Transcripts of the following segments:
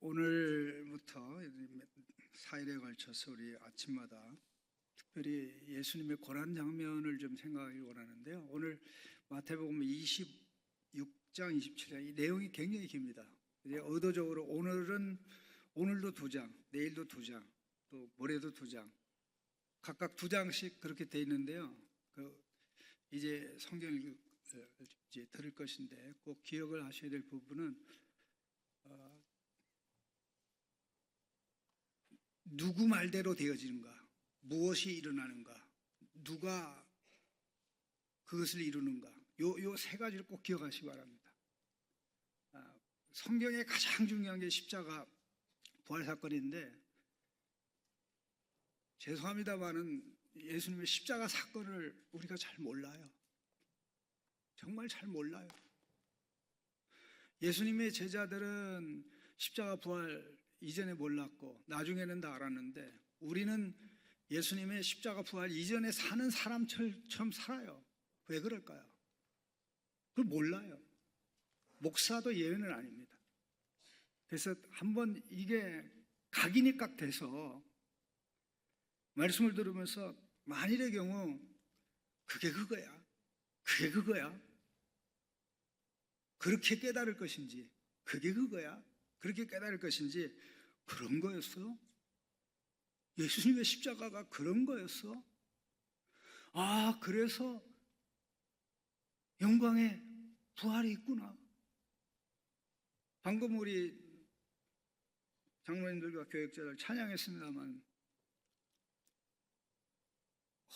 오늘부터 4일에 걸쳐서 우리 아침마다 특별히 예수님의 고난 장면을 좀 생각하기 원하는데요. 오늘 마태복음 26장, 27장 이 내용이 굉장히 깁니다. 이제 의도적으로 오늘도 2장, 내일도 2장, 또 모레도 2장, 각각 2장씩 그렇게 돼 있는데요. 이제 성경을 이제 들을 것인데 꼭 기억을 하셔야 될 부분은 누구 말대로 되어지는가, 무엇이 일어나는가, 누가 그것을 이루는가, 요 세 가지를 꼭 기억하시기 바랍니다. 성경의 가장 중요한 게 십자가 부활 사건인데, 죄송합니다만은 예수님의 십자가 사건을 우리가 잘 몰라요. 정말 잘 몰라요. 예수님의 제자들은 십자가 부활 이전에 몰랐고 나중에는 다 알았는데, 우리는 예수님의 십자가 부활 이전에 사는 사람처럼 살아요. 왜 그럴까요? 그걸 몰라요. 목사도 예외는 아닙니다. 그래서 한번 이게 각인이 깍 돼서 말씀을 들으면서 만일의 경우 그게 그거야, 그게 그거야, 그렇게 깨달을 것인지, 그게 그거야, 그렇게 깨달을 것인지, 그런 거였어? 예수님의 십자가가 그런 거였어? 아, 그래서 영광의 부활이 있구나. 방금 우리 장로님들과 교역자들 찬양했습니다만,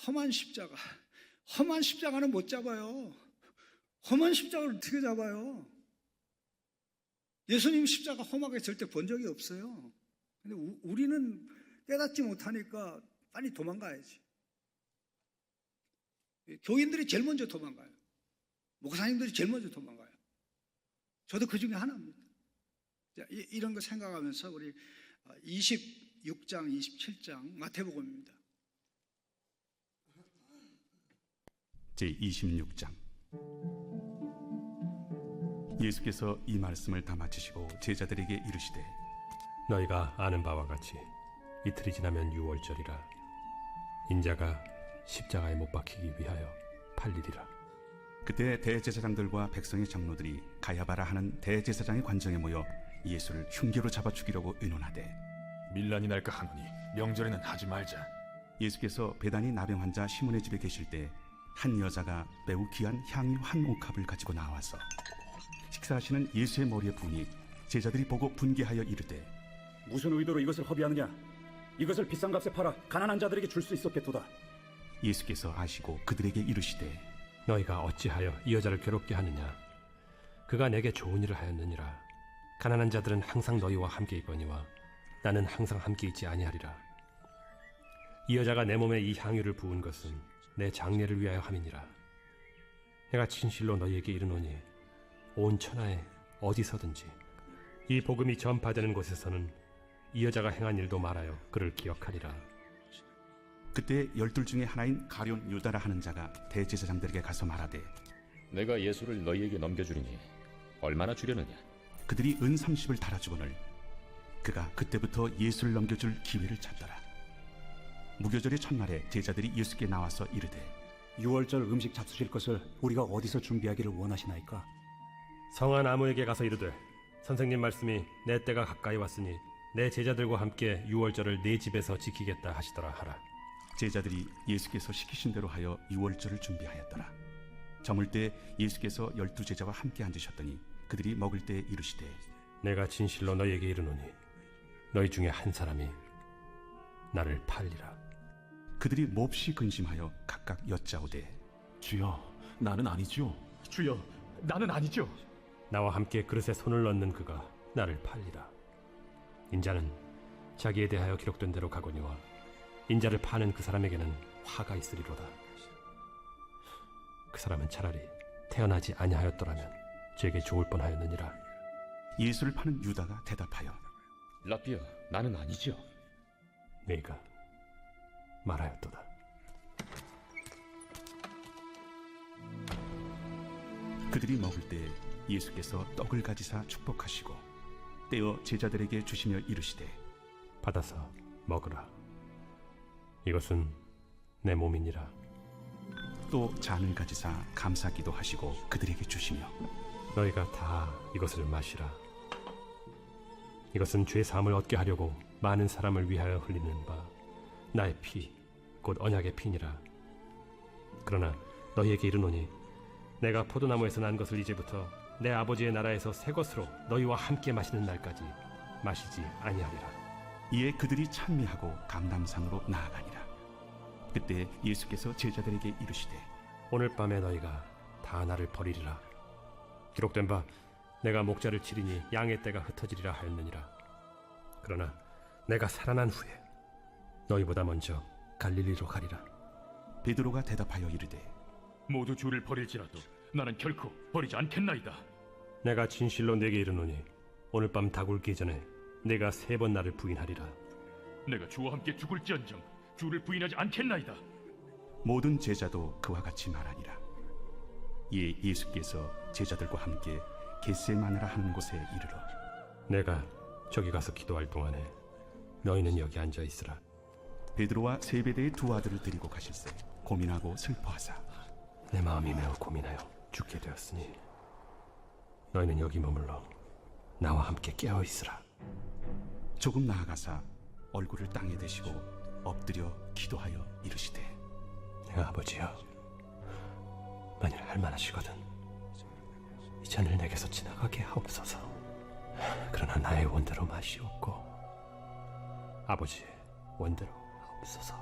험한 십자가는 못 잡아요. 험한 십자가를 어떻게 잡아요? 예수님 십자가 험하게 절대 본 적이 없어요. 근데 우리는 깨닫지 못하니까 빨리 도망가야지. 교인들이 제일 먼저 도망가요. 목사님들이 제일 먼저 도망가요. 저도 그 중에 하나입니다. 이런 거 생각하면서 우리 26장, 27장 마태복음입니다. 제26장. 예수께서 이 말씀을 다 마치시고 제자들에게 이르시되, 너희가 아는 바와 같이 이틀이 지나면 유월절이라. 인자가 십자가에 못 박히기 위하여 팔리리라. 그때 대제사장들과 백성의 장로들이 가야바라 하는 대제사장의 관정에 모여 예수를 흉기로 잡아 죽이려고 의논하되, 밀란이 날까 하노니 명절에는 하지 말자. 예수께서 베다니 나병 환자 시몬의 집에 계실 때 한 여자가 매우 귀한 향유 한 옥합을 가지고 나와서 식사하시는 예수의 머리에 부으니 제자들이 보고 분개하여 이르되, 무슨 의도로 이것을 허비하느냐? 이것을 비싼 값에 팔아 가난한 자들에게 줄 수 있었겠도다. 예수께서 아시고 그들에게 이르시되, 너희가 어찌하여 이 여자를 괴롭게 하느냐? 그가 내게 좋은 일을 하였느니라. 가난한 자들은 항상 너희와 함께 있거니와 나는 항상 함께 있지 아니하리라. 이 여자가 내 몸에 이 향유를 부은 것은 내 장례를 위하여 함이니라. 내가 진실로 너희에게 이르노니 온 천하에 어디서든지 이 복음이 전파되는 곳에서는 이 여자가 행한 일도 말하여 그를 기억하리라. 그때 12 중에 하나인 가룟 유다라 하는 자가 대제사장들에게 가서 말하되, 내가 예수를 너희에게 넘겨주리니 얼마나 주려느냐? 그들이 은 30을 달아주거늘 그가 그때부터 예수를 넘겨줄 기회를 찾더라. 무교절의 첫날에 제자들이 예수께 나와서 이르되, 유월절 음식 잡수실 것을 우리가 어디서 준비하기를 원하시나이까? 성한 아무에게 가서 이르되, 선생님 말씀이 내 때가 가까이 왔으니 내 제자들과 함께 유월절을 내 집에서 지키겠다 하시더라 하라. 제자들이 예수께서 시키신 대로 하여 유월절을 준비하였더라. 저물 때 예수께서 12제자와 함께 앉으셨더니 그들이 먹을 때 이르시되, 내가 진실로 너희에게 이르노니 너희 중에 한 사람이 나를 팔리라. 그들이 몹시 근심하여 각각 여짜오되, 주여, 나는 아니죠. 주여, 나는 아니죠. 나와 함께 그릇에 손을 넣는 그가 나를 팔리라. 인자는 자기에 대하여 기록된 대로 가거니와 인자를 파는 그 사람에게는 화가 있으리로다. 그 사람은 차라리 태어나지 아니하였더라면 제게 좋을 뻔하였느니라. 예수를 파는 유다가 대답하여, 라삐어, 나는 아니죠. 네가 말하였도다. 그들이 먹을 때 예수께서 떡을 가지사 축복하시고 떼어 제자들에게 주시며 이르시되 받아서 먹으라. 이것은 내 몸이니라. 또 잔을 가지사 감사기도 하시고 그들에게 주시며 너희가 다 이것을 마시라. 이것은 죄 사함을 얻게 하려고 많은 사람을 위하여 흘리는 바 나의 피 곧 언약의 피니라. 그러나 너희에게 이르노니 내가 포도나무에서 난 것을 이제부터 내 아버지의 나라에서 새 것으로 너희와 함께 마시는 날까지 마시지 아니하리라. 이에 그들이 찬미하고 감람산으로 나아가니라. 그때 예수께서 제자들에게 이르시되 오늘 밤에 너희가 다 나를 버리리라. 기록된 바 내가 목자를 치리니 양의 떼가 흩어지리라 하였느니라. 그러나 내가 살아난 후에 너희보다 먼저 갈릴리로 가리라. 베드로가 대답하여 이르되 모두 주를 버릴지라도 나는 결코 버리지 않겠나이다. 내가 진실로 네게 이르노니 오늘 밤 다굴기 전에 내가 3번 나를 부인하리라. 내가 주와 함께 죽을지언정 주를 부인하지 않겠나이다. 모든 제자도 그와 같이 말하니라. 이에 예수께서 제자들과 함께 겟세마네라 하는 곳에 이르러 내가 저기 가서 기도할 동안에 너희는 여기 앉아 있으라. 베드로와 세베대의 두 아들을 데리고 가실새 고민하고 슬퍼하사 내 마음이 매우 고민하여 죽게 되었으니 너희는 여기 머물러 나와 함께 깨어 있으라. 조금 나아가사 얼굴을 땅에 대시고 엎드려 기도하여 이르시되 내 아버지여, 만일 할만하시거든 이 잔을 내게서 지나가게 하옵소서. 그러나 나의 원대로 마시옵고 아버지의 원대로 하옵소서.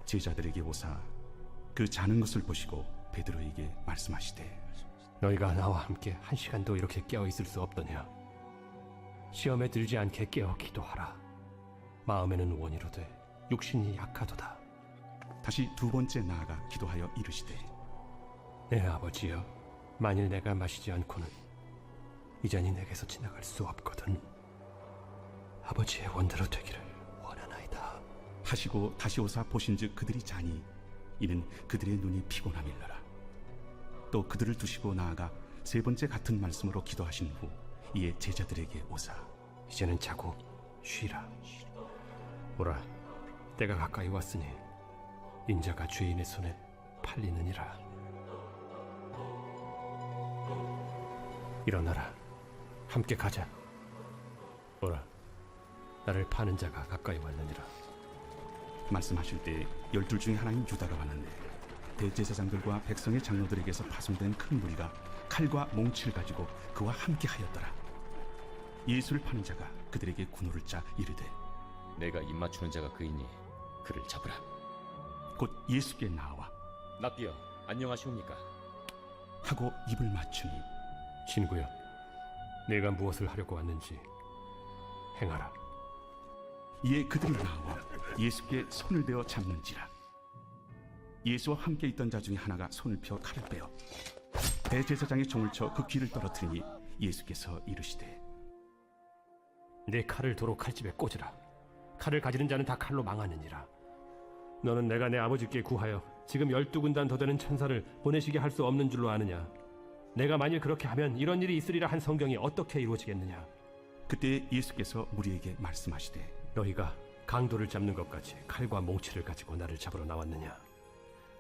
제자들에게 오사 그 자는 것을 보시고 베드로에게 말씀하시되 너희가 나와 함께 1시간도 이렇게 깨어 있을 수 없더냐. 시험에 들지 않게 깨어 기도하라. 마음에는 원이로되 육신이 약하도다. 다시 두 번째 나아가 기도하여 이르시되 내 아버지여, 만일 내가 마시지 않고는 이 잔이 내게서 지나갈 수 없거든. 아버지의 원대로 되기를 원하나이다 하시고 다시 오사 보신즉 그들이 자니 이는 그들의 눈이 피곤함일러라. 또 그들을 두시고 나아가 3번째 같은 말씀으로 기도하신 후 이에 제자들에게 오사 이제는 자고 쉬라. 보라, 때가 가까이 왔으니 인자가 죄인의 손에 팔리느니라. 일어나라, 함께 가자. 보라, 나를 파는 자가 가까이 왔느니라. 말씀하실 때 12 중에 하나인 유다가 왔는데 대제사장들과 백성의 장로들에게서 파송된 큰 무리가 칼과 몽치를 가지고 그와 함께 하였더라. 예수를 파는 자가 그들에게 군호를 짜 이르되 내가 입맞추는 자가 그이니 그를 잡으라. 곧 예수께 나와 납비여, 안녕하시옵니까? 하고 입을 맞추니 친구여, 내가 무엇을 하려고 왔는지 행하라. 이에 그들이 나와 예수께 손을 대어 잡는지라. 예수와 함께 있던 자 중에 하나가 손을 펴 칼을 빼어 대제사장의 총을 쳐 그 귀를 떨어뜨리니 예수께서 이르시되 내 칼을 도로 칼집에 꽂으라. 칼을 가지는 자는 다 칼로 망하느니라. 너는 내가 내 아버지께 구하여 지금 12군단 더 되는 천사를 보내시게 할 수 없는 줄로 아느냐. 내가 만일 그렇게 하면 이런 일이 있으리라 한 성경이 어떻게 이루어지겠느냐. 그때 예수께서 무리에게 말씀하시되 너희가 강도를 잡는 것 같이 칼과 몽치를 가지고 나를 잡으러 나왔느냐.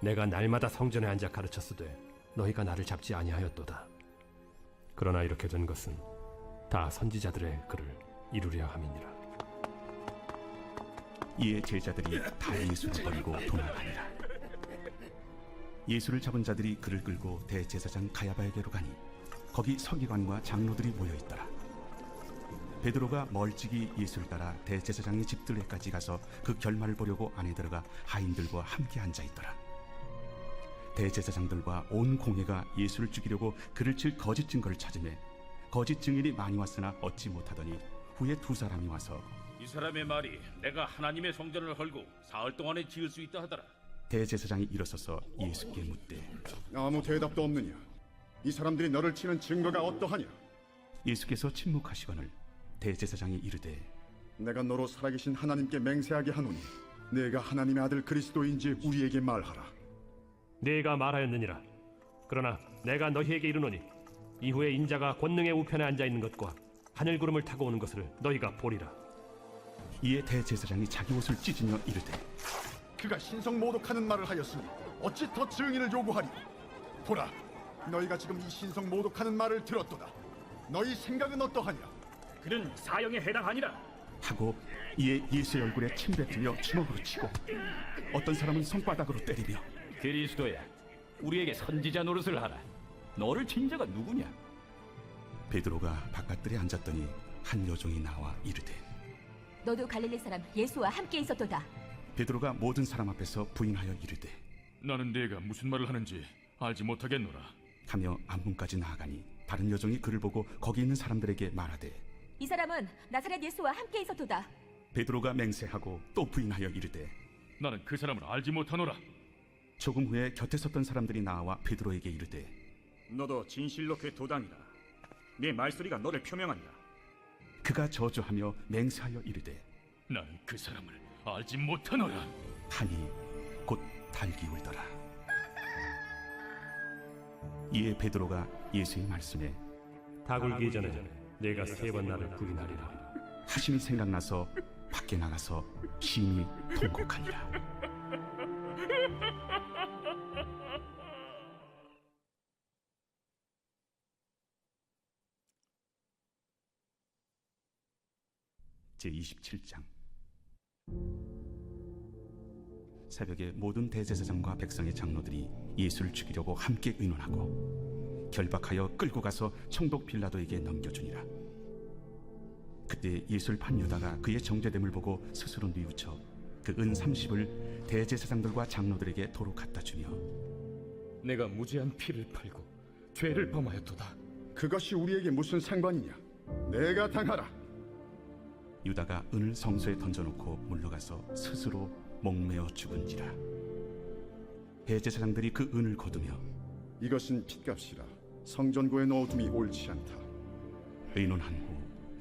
내가 날마다 성전에 앉아 가르쳤으되 너희가 나를 잡지 아니하였도다. 그러나 이렇게 된 것은 다 선지자들의 글을 이루려 함이니라. 이에 제자들이 다 예수를 버리고 도망하니라. 예수를 잡은 자들이 그를 끌고 대제사장 가야바에게로 가니 거기 서기관과 장로들이 모여있더라. 베드로가 멀찍이 예수를 따라 대제사장의 집들에까지 가서 그 결말을 보려고 안에 들어가 하인들과 함께 앉아있더라. 대제사장들과 온 공회가 예수를 죽이려고 그를 칠 거짓 증거를 찾으매 거짓 증인이 많이 왔으나 얻지 못하더니 후에 2 사람이 와서 이 사람의 말이 내가 하나님의 성전을 헐고 사흘 동안에 지을 수 있다 하더라. 대제사장이 일어서서 예수께 묻되 아무 대답도 없느냐? 이 사람들이 너를 치는 증거가 어떠하냐? 예수께서 침묵하시거늘 대제사장이 이르되 내가 너로 살아계신 하나님께 맹세하게 하노니 내가 하나님의 아들 그리스도인지 우리에게 말하라. 네가 말하였느니라. 그러나 내가 너희에게 이르노니 이후에 인자가 권능의 우편에 앉아 있는 것과 하늘 구름을 타고 오는 것을 너희가 보리라. 이에 대제사장이 자기 옷을 찢으며 이르되 그가 신성 모독하는 말을 하였으니 어찌 더 증인을 요구하리? 보라, 너희가 지금 이 신성 모독하는 말을 들었도다. 너희 생각은 어떠하냐? 그는 사형에 해당하니라. 하고 이에 예수의 얼굴에 침 뱉으며 주먹으로 치고 어떤 사람은 손바닥으로 때리며 그리스도야, 우리에게 선지자 노릇을 하라. 너를 친 자가 누구냐? 베드로가 바깥들에 앉았더니 한 여종이 나와 이르되 너도 갈릴리 사람 예수와 함께 있었도다. 베드로가 모든 사람 앞에서 부인하여 이르되 나는 네가 무슨 말을 하는지 알지 못하겠노라. 하며 안문까지 나아가니 다른 여종이 그를 보고 거기 있는 사람들에게 말하되 이 사람은 나사렛 예수와 함께 있었도다. 베드로가 맹세하고 또 부인하여 이르되 나는 그 사람을 알지 못하노라. 조금 후에 곁에 섰던 사람들이 나와 베드로에게 이르되 너도 진실로 그 도당이라. 네 말소리가 너를 표명한다. 그가 저주하며 맹세하여 이르되 나는 그 사람을 알지 못하노라. 하니 곧 달기 울더라. 이에 베드로가 예수의 말씀에 닭 울기 전에 내가 3번 나를 부인하리라 하심이 생각나서 밖에 나가서 심히 통곡하니라. 제27장. 새벽에 모든 대제사장과 백성의 장로들이 예수를 죽이려고 함께 의논하고 결박하여 끌고 가서 총독 빌라도에게 넘겨주니라. 그때 예수를 판 유다가 그의 정죄됨을 보고 스스로 뉘우쳐 그 은 30을 대제사장들과 장로들에게 도로 갖다 주며 내가 무죄한 피를 팔고 죄를 범하였도다. 그것이 우리에게 무슨 상관이냐? 내가 당하라. 유다가 은을 성소에 던져놓고 물러가서 스스로 목매어 죽은지라. 대제사장들이 그 은을 거두며 이것은 핏값이라. 성전고에 넣어둠이 옳지 않다. 의논한 후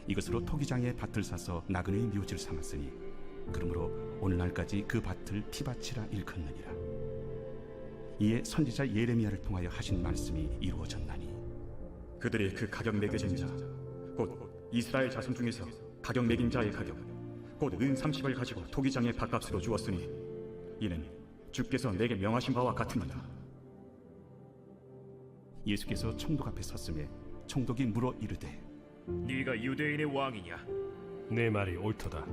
이것으로 토기장에 밭을 사서 나그네의 묘지를 삼았으니 그러므로 오늘날까지 그 밭을 피밭이라 일컫느니라. 이에 선지자 예레미야를 통하여 하신 말씀이 이루어졌나니 그들이 그 가격 매겨진 자, 곧 이스라엘 자손 중에서 가격 매긴 자의 가격, 곧 은 30을 가지고 토기장의 밭값으로 주었으니 이는 주께서 내게 명하신 바와 같으니라. 예수께서 총독 앞에 섰음에 총독이 물어 이르되 네가 유대인의 왕이냐? 내 말이 옳도다.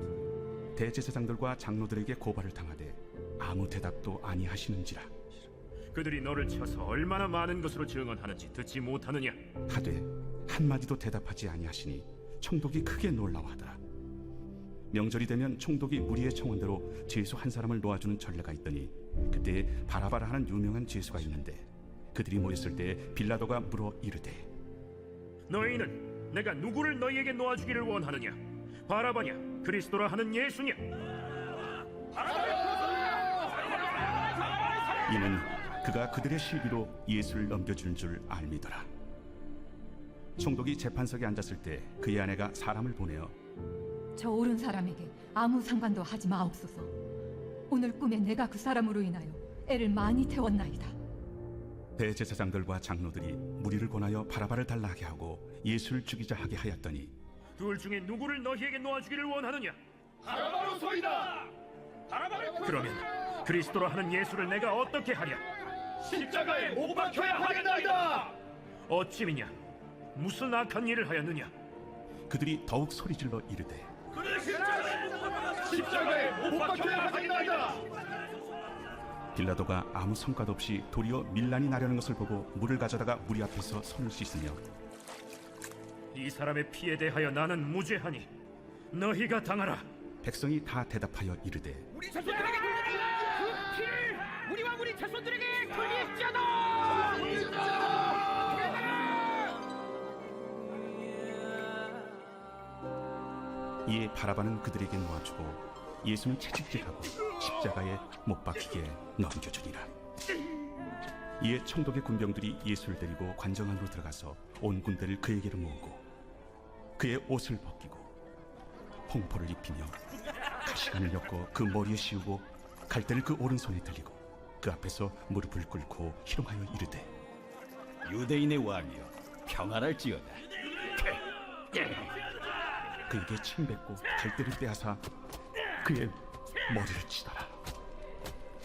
대제사장들과 장로들에게 고발을 당하되 아무 대답도 아니하시는지라. 그들이 너를 쳐서 얼마나 많은 것으로 증언하는지 듣지 못하느냐? 하되 한마디도 대답하지 아니하시니 총독이 크게 놀라워하더라. 명절이 되면 총독이 무리의 청원대로 죄수 한 사람을 놓아주는 전례가 있더니 그때 바라바라 하는 유명한 죄수가 있는데 그들이 모였을 때 빌라도가 물어 이르되 너희는 내가 누구를 너희에게 놓아주기를 원하느냐? 바라바냐? 그리스도라 하는 예수냐? 이는 그가 그들의 시비로 예수를 넘겨주는 줄 알미더라. 총독이 재판석에 앉았을 때 그의 아내가 사람을 보내어 저 옳은 사람에게 아무 상관도 하지 마옵소서. 오늘 꿈에 내가 그 사람으로 인하여 애를 많이 태웠나이다. 대제사장들과 장로들이 무리를 권하여 바라바를 달라 하게 하고 예수를 죽이자 하게 하였더니 둘 중에 누구를 너희에게 놓아주기를 원하느냐? 바라바로소이다. 그러면 그리스도라 하는 예수를 내가 어떻게 하랴? 십자가에 못 박혀야 하겠나이다. 어찌미냐? 무슨 악한 일을 하였느냐? 그들이 더욱 소리질러 이르되 십자가에 못 박혀야 하겠나이다. 빌라도가 아무 성과도 없이 도리어 밀란이 나려는 것을 보고 물을 가져다가 무리 앞에서 손을 씻으며 이 사람의 피에 대하여 나는 무죄하니 너희가 당하라. 백성이 다 대답하여 이르되 우리 자손들에게 그 피를 우리와 우리 자손들에게 돌릴지어다. 이에 바라바는 그들에게 놓아주고 예수는 채찍질하고 십자가에 못 박히게 넘겨주니라. 이에 총독의 군병들이 예수를 데리고 관정 안으로 들어가서 온 군대를 그에게로 모으고 그의 옷을 벗기고 홍포를 입히며 가시관을 엮고 그 머리에 씌우고 갈대를 그 오른손에 들리고 그 앞에서 무릎을 꿇고 희롱하여 이르되 유대인의 왕이여, 평안할지어다. 그에게 침뱉고 갈대를 떼어사 그의 머리를 치더라.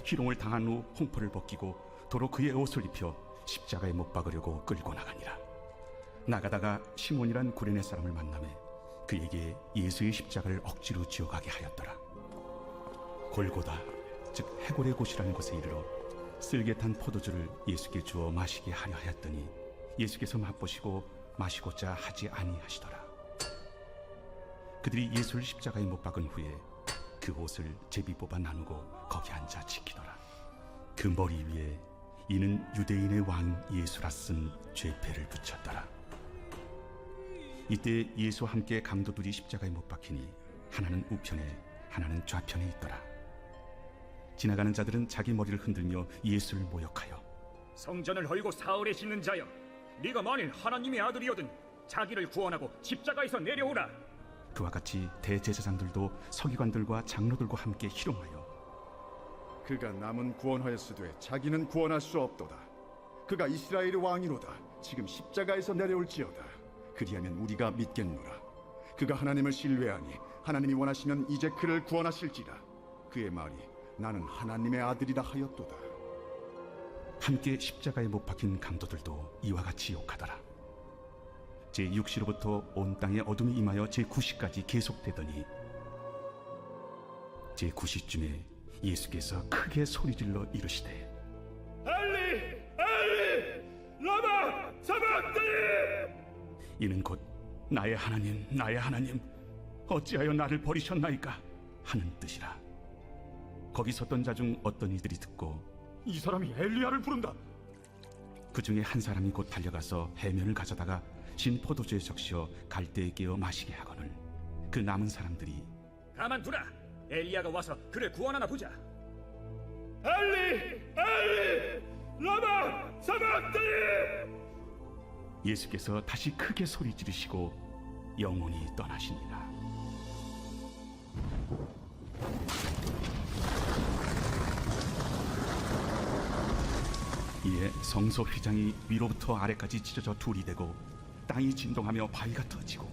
희롱을 당한 후 홍포를 벗기고 도로 그의 옷을 입혀 십자가에 못 박으려고 끌고 나가니라. 나가다가 시몬이란 구레네 사람을 만나매 그에게 예수의 십자가를 억지로 지어가게 하였더라. 골고다 즉 해골의 곳이라는 곳에 이르러 쓸개 탄 포도주를 예수께 주어 마시게 하려 하였더니 예수께서 맛보시고 마시고자 하지 아니하시더라. 그들이 예수를 십자가에 못 박은 후에 그 옷을 제비 뽑아 나누고 거기 앉아 지키더라. 그 머리 위에 이는 유대인의 왕 예수라 쓴 죄패를 붙였더라. 이때 예수와 함께 강도들이 십자가에 못 박히니 하나는 우편에 하나는 좌편에 있더라. 지나가는 자들은 자기 머리를 흔들며 예수를 모욕하여 성전을 헐고 사흘에 짓는 자여, 네가 만일 하나님의 아들이거든 자기를 구원하고 십자가에서 내려오라. 그와 같이 대제사장들도 서기관들과 장로들과 함께 희롱하여 그가 남은 구원하였으되 자기는 구원할 수 없도다. 그가 이스라엘의 왕이로다. 지금 십자가에서 내려올지어다. 그리하면 우리가 믿겠노라. 그가 하나님을 신뢰하니 하나님이 원하시면 이제 그를 구원하실지라. 그의 말이 나는 하나님의 아들이다 하였도다. 함께 십자가에 못 박힌 강도들도 이와 같이 욕하더라. 제6시로부터 온 땅에 어둠이 임하여 제9시까지 계속되더니 제9시쯤에 예수께서 크게 소리질러 이르시되 엘리 엘리 라마 사박다니. 이는 곧 나의 하나님 어찌하여 나를 버리셨나이까 하는 뜻이라. 거기 섰던 자 중 어떤 이들이 듣고 이 사람이 엘리야를 부른다. 그 중에 한 사람이 곧 달려가서 해면을 가져다가 신 포도주에 적시어 갈대에 깨어 마시게 하거늘 그 남은 사람들이 가만두라. 엘리야가 와서 그를 구원하나 보자. 엘리 엘리 라마 사박다니. 예수께서 다시 크게 소리 지르시고 영원히 떠나시니라. 이에 성소 휘장이 위로부터 아래까지 찢어져 둘이 되고 땅이 진동하며 바위가 터지고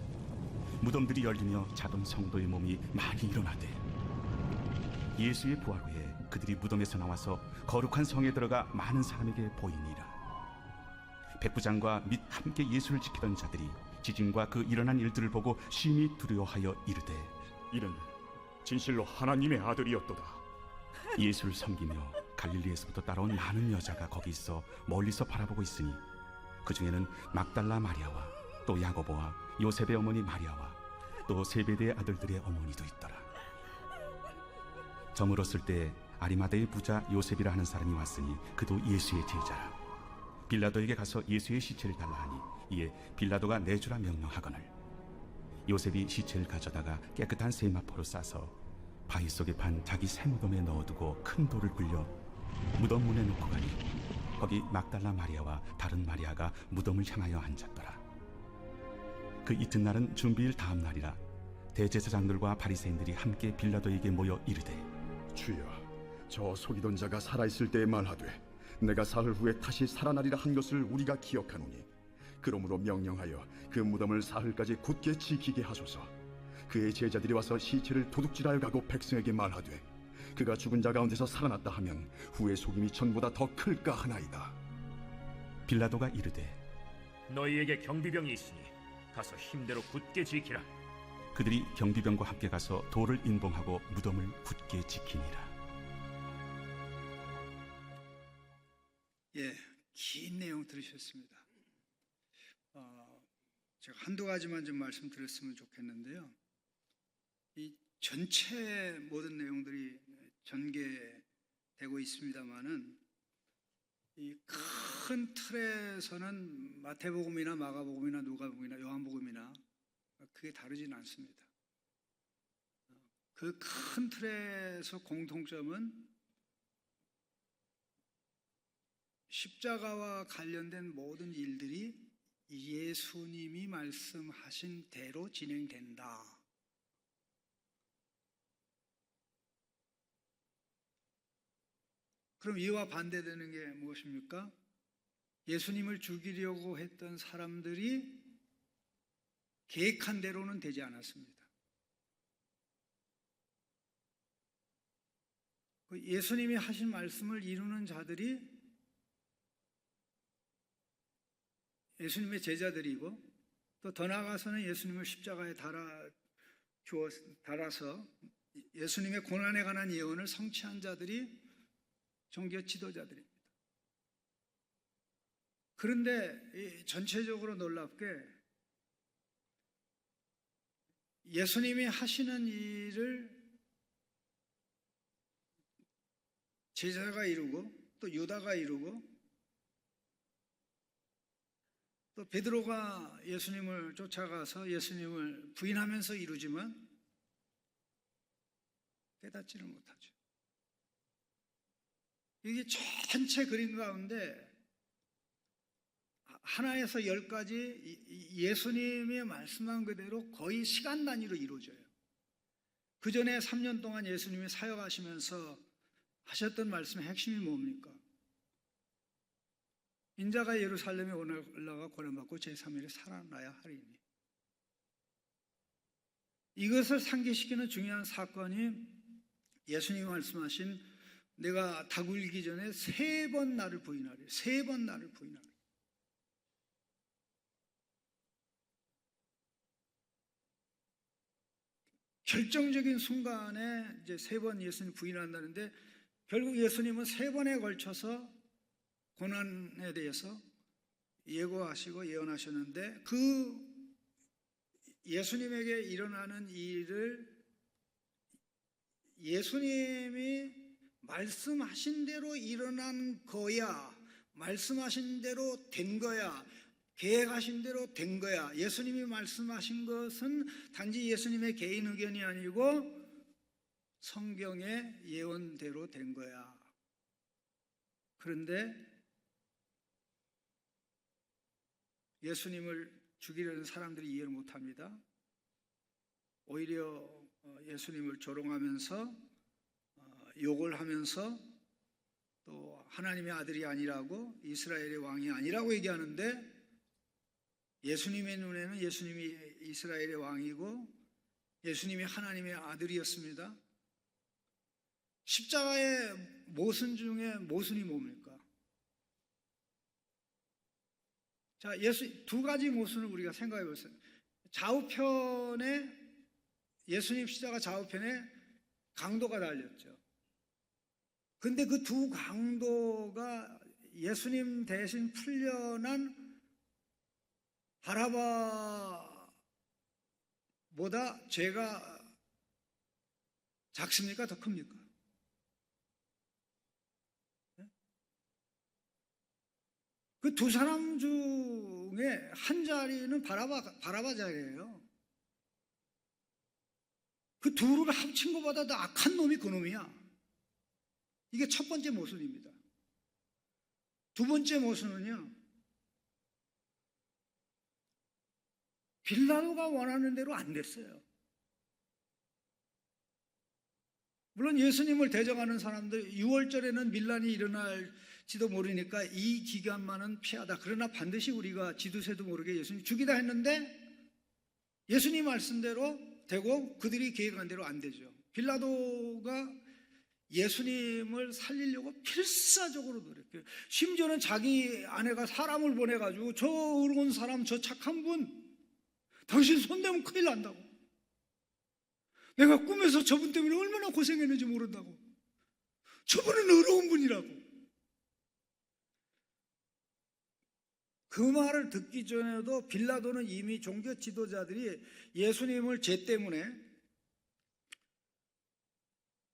무덤들이 열리며 자던 성도의 몸이 많이 일어나되 예수의 부활 후에 그들이 무덤에서 나와서 거룩한 성에 들어가 많은 사람에게 보이니라. 백부장과 및 함께 예수를 지키던 자들이 지진과 그 일어난 일들을 보고 심히 두려워하여 이르되 이는 진실로 하나님의 아들이었도다. 예수를 섬기며 갈릴리에서부터 따라온 많은 여자가 거기 있어 멀리서 바라보고 있으니 그 중에는 막달라 마리아와 또 야고보와 요셉의 어머니 마리아와 또 세베대의 아들들의 어머니도 있더라. 저물었을 때 아리마다의 부자 요셉이라 하는 사람이 왔으니 그도 예수의 제자라. 빌라도에게 가서 예수의 시체를 달라 하니 이에 빌라도가 내주라 명령하거늘 요셉이 시체를 가져다가 깨끗한 세마포로 싸서 바위 속에 판 자기 새 무덤에 넣어두고 큰 돌을 굴려 무덤 문에 놓고 가니 거기 막달라 마리아와 다른 마리아가 무덤을 향하여 앉았더라. 그 이튿날은 준비일 다음 날이라. 대제사장들과 바리새인들이 함께 빌라도에게 모여 이르되 주여, 저 속이던 자가 살아있을 때에 말하되 내가 사흘 후에 다시 살아나리라 한 것을 우리가 기억하노니 그러므로 명령하여 그 무덤을 사흘까지 굳게 지키게 하소서. 그의 제자들이 와서 시체를 도둑질하여 가고 백성에게 말하되 그가 죽은 자 가운데서 살아났다 하면 후의 속임이 전보다 더 클까 하나이다. 빌라도가 이르되 너희에게 경비병이 있으니 가서 힘대로 굳게 지키라. 그들이 경비병과 함께 가서 돌을 인봉하고 무덤을 굳게 지키니라. 예, 긴 내용 들으셨습니다. 제가 한두 가지만 좀 말씀드렸으면 좋겠는데요. 이 전체 모든 내용들이 전개되고 있습니다만은 이 큰 틀에서는 마태복음이나 마가복음이나 누가복음이나 요한복음이나 그게 다르지는 않습니다. 그 큰 틀에서 공통점은 십자가와 관련된 모든 일들이 예수님이 말씀하신 대로 진행된다. 그럼 이와 반대되는 게 무엇입니까? 예수님을 죽이려고 했던 사람들이 계획한 대로는 되지 않았습니다. 그 예수님이 하신 말씀을 이루는 자들이 예수님의 제자들이고, 또 더 나아가서는 예수님을 십자가에 달아서 예수님의 고난에 관한 예언을 성취한 자들이 종교 지도자들입니다. 그런데 전체적으로 놀랍게 예수님이 하시는 일을 제자가 이루고, 또 유다가 이루고, 또 베드로가 예수님을 쫓아가서 예수님을 부인하면서 이루지만 깨닫지를 못하죠. 이게 전체 그림 가운데 하나에서 10가지 예수님이 말씀한 그대로 거의 시간 단위로 이루어져요. 그 전에 3년 동안 예수님이 사역하시면서 하셨던 말씀의 핵심이 뭡니까? 인자가 예루살렘에 올라가 고난받고 제3일에 살아나야 하리니. 이것을 상기시키는 중요한 사건이 예수님이 말씀하신 내가 닭 울기 전에 3번 나를 부인하리. 3번 나를 부인하리. 결정적인 순간에 이제 3번 예수님 부인한다는데, 결국 예수님은 3번에 걸쳐서 고난에 대해서 예고하시고 예언하셨는데, 그 예수님에게 일어나는 일을 예수님이 말씀하신 대로 일어난 거야, 말씀하신 대로 된 거야, 계획하신 대로 된 거야. 예수님이 말씀하신 것은 단지 예수님의 개인 의견이 아니고 성경의 예언대로 된 거야. 그런데 예수님을 죽이려는 사람들이 이해를 못합니다. 오히려 예수님을 조롱하면서 욕을 하면서 또 하나님의 아들이 아니라고, 이스라엘의 왕이 아니라고 얘기하는데, 예수님의 눈에는 예수님이 이스라엘의 왕이고 예수님이 하나님의 아들이었습니다. 십자가의 모순 중에 모순이 뭡니까? 자, 2가지 모순을 우리가 생각해 보세요. 좌우편에, 예수님 십자가 좌우편에 강도가 달렸죠. 근데 그 두 강도가 예수님 대신 풀려난 바라바보다 죄가 작습니까? 더 큽니까? 그 두 사람 중에 한 자리는 바라바 자리예요. 그 둘을 합친 것보다 더 악한 놈이 그 놈이야. 이게 첫 번째 모순입니다. 두 번째 모순은요, 빌라도가 원하는 대로 안 됐어요. 물론 예수님을 대적하는 사람들, 6월절에는 밀란이 일어날지도 모르니까 이 기간만은 피하다. 그러나 반드시 우리가 지두새도 모르게 예수님 죽이다 했는데 예수님 말씀대로 되고 그들이 계획한 대로 안 되죠. 빌라도가 예수님을 살리려고 필사적으로 노력해요. 심지어는 자기 아내가 사람을 보내가지고 저 의로운 사람, 저 착한 분, 당신 손대면 큰일 난다고. 내가 꿈에서 저분 때문에 얼마나 고생했는지 모른다고. 저분은 의로운 분이라고. 그 말을 듣기 전에도 빌라도는 이미 종교 지도자들이 예수님을 죄 때문에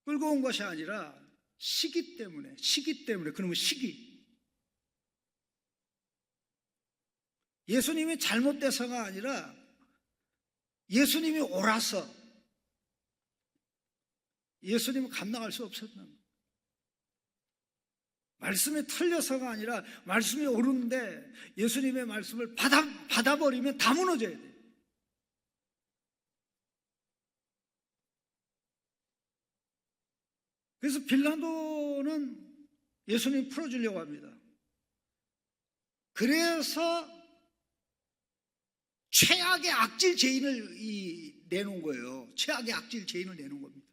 끌고 온 것이 아니라 시기 때문에, 그러면 시기. 예수님이 잘못돼서가 아니라 예수님이 옳아서, 예수님은 감당할 수 없었던 거예요. 말씀이 틀려서가 아니라 말씀이 옳은데 예수님의 말씀을 받아버리면 다 무너져야 돼요. 그래서 빌라도는 예수님 풀어주려고 합니다. 그래서 최악의 악질 죄인을 내놓은 거예요. 최악의 악질 죄인을 내놓은 겁니다.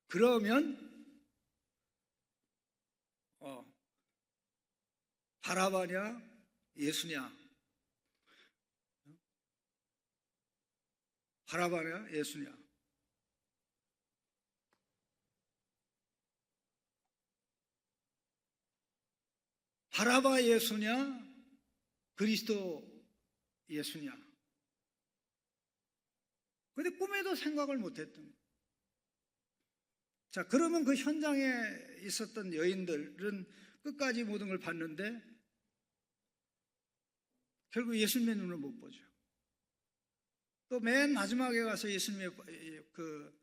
그러면 바라바냐 예수냐? 바라바냐 예수냐? 바라바 예수냐? 그리스도 예수냐? 근데 꿈에도 생각을 못했던 거예요. 자, 그러면 그 현장에 있었던 여인들은 끝까지 모든 걸 봤는데 결국 예수님의 눈을 못 보죠. 또 맨 마지막에 가서 예수님의 그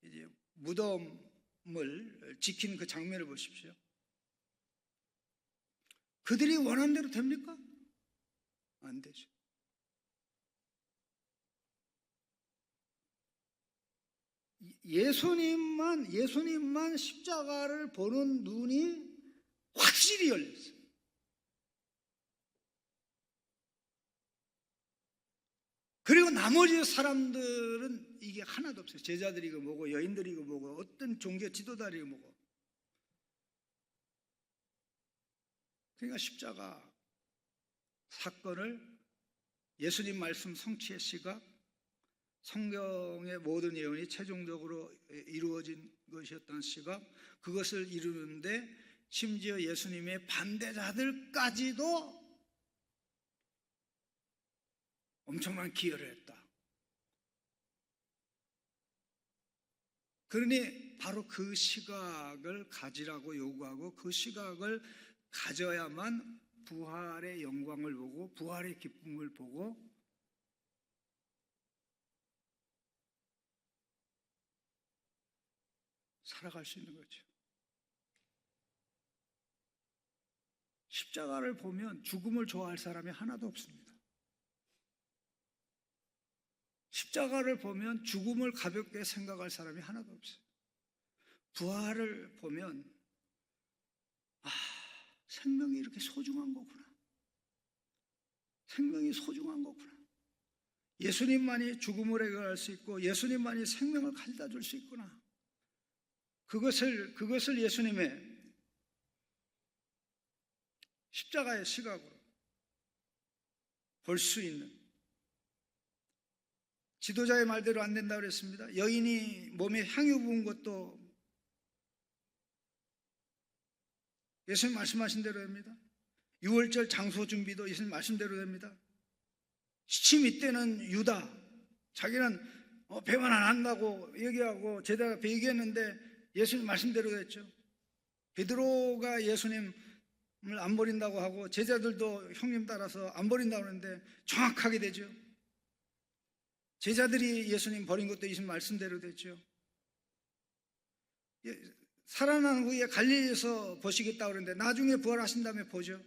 이제 무덤을 지킨 그 장면을 보십시오. 그들이 원하는 대로 됩니까? 안 되죠. 예수님만 십자가를 보는 눈이 확실히 열렸어요. 그리고 나머지 사람들은 이게 하나도 없어요. 제자들이 이거 뭐고, 여인들이 이거 뭐고, 어떤 종교 지도자들이 이거 뭐고. 그러니까 십자가 사건을 예수님 말씀 성취의 시각, 성경의 모든 예언이 최종적으로 이루어진 것이었던 시각, 그것을 이루는데 심지어 예수님의 반대자들까지도 엄청난 기여를 했다. 그러니 바로 그 시각을 가지라고 요구하고 그 시각을 가져야만 부활의 영광을 보고 부활의 기쁨을 보고 살아갈 수 있는 거죠. 십자가를 보면 죽음을 좋아할 사람이 하나도 없습니다. 십자가를 보면 죽음을 가볍게 생각할 사람이 하나도 없어요. 부활을 보면 생명이 이렇게 소중한 거구나. 생명이 소중한 거구나. 예수님만이 죽음을 해결할 수 있고 예수님만이 생명을 가져다 줄 수 있구나. 그것을 예수님의 십자가의 시각으로 볼 수 있는, 지도자의 말대로 안 된다고 그랬습니다. 여인이 몸에 향유 부은 것도 예수님 말씀하신 대로 됩니다. 유월절 장소 준비도 예수님 말씀대로 됩니다. 시침 이때는 유다, 자기는 배만 안 한다고 얘기하고 제자가 배기했는데 예수님 말씀대로 됐죠. 베드로가 예수님을 안 버린다고 하고 제자들도 형님 따라서 안 버린다고 하는데 정확하게 되죠. 제자들이 예수님 버린 것도 예수님 말씀대로 됐죠. 살아난 후에 갈릴리에서 보시겠다고 그러는데 나중에 부활하신 다음에 보죠.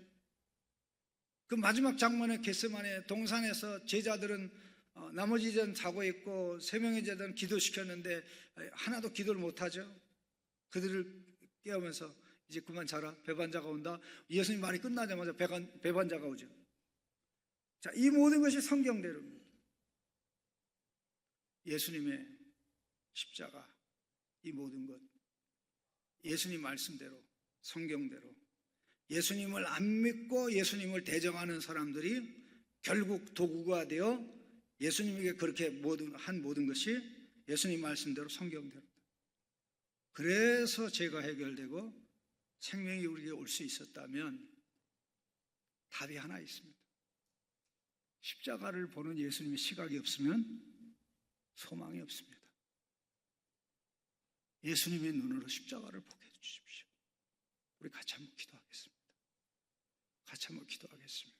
그 마지막 장면의 겟세마네 동산에서 제자들은 나머지 제자는 자고 있고 3명의 제자들은 기도시켰는데 하나도 기도를 못하죠. 그들을 깨우면서 이제 그만 자라, 배반자가 온다. 예수님 말이 끝나자마자 배반자가 오죠. 자, 이 모든 것이 성경대로입니다. 예수님의 십자가, 이 모든 것 예수님 말씀대로, 성경대로 예수님을 안 믿고 예수님을 대적하는 사람들이 결국 도구가 되어 예수님에게 그렇게 한 모든 것이 예수님 말씀대로, 성경대로. 그래서 죄가 해결되고 생명이 우리에게 올 수 있었다면 답이 하나 있습니다. 십자가를 보는 예수님의 시각이 없으면 소망이 없습니다. 예수님의 눈으로 십자가를 보게 해주십시오. 우리 같이 한번 기도하겠습니다. 같이 한번 기도하겠습니다.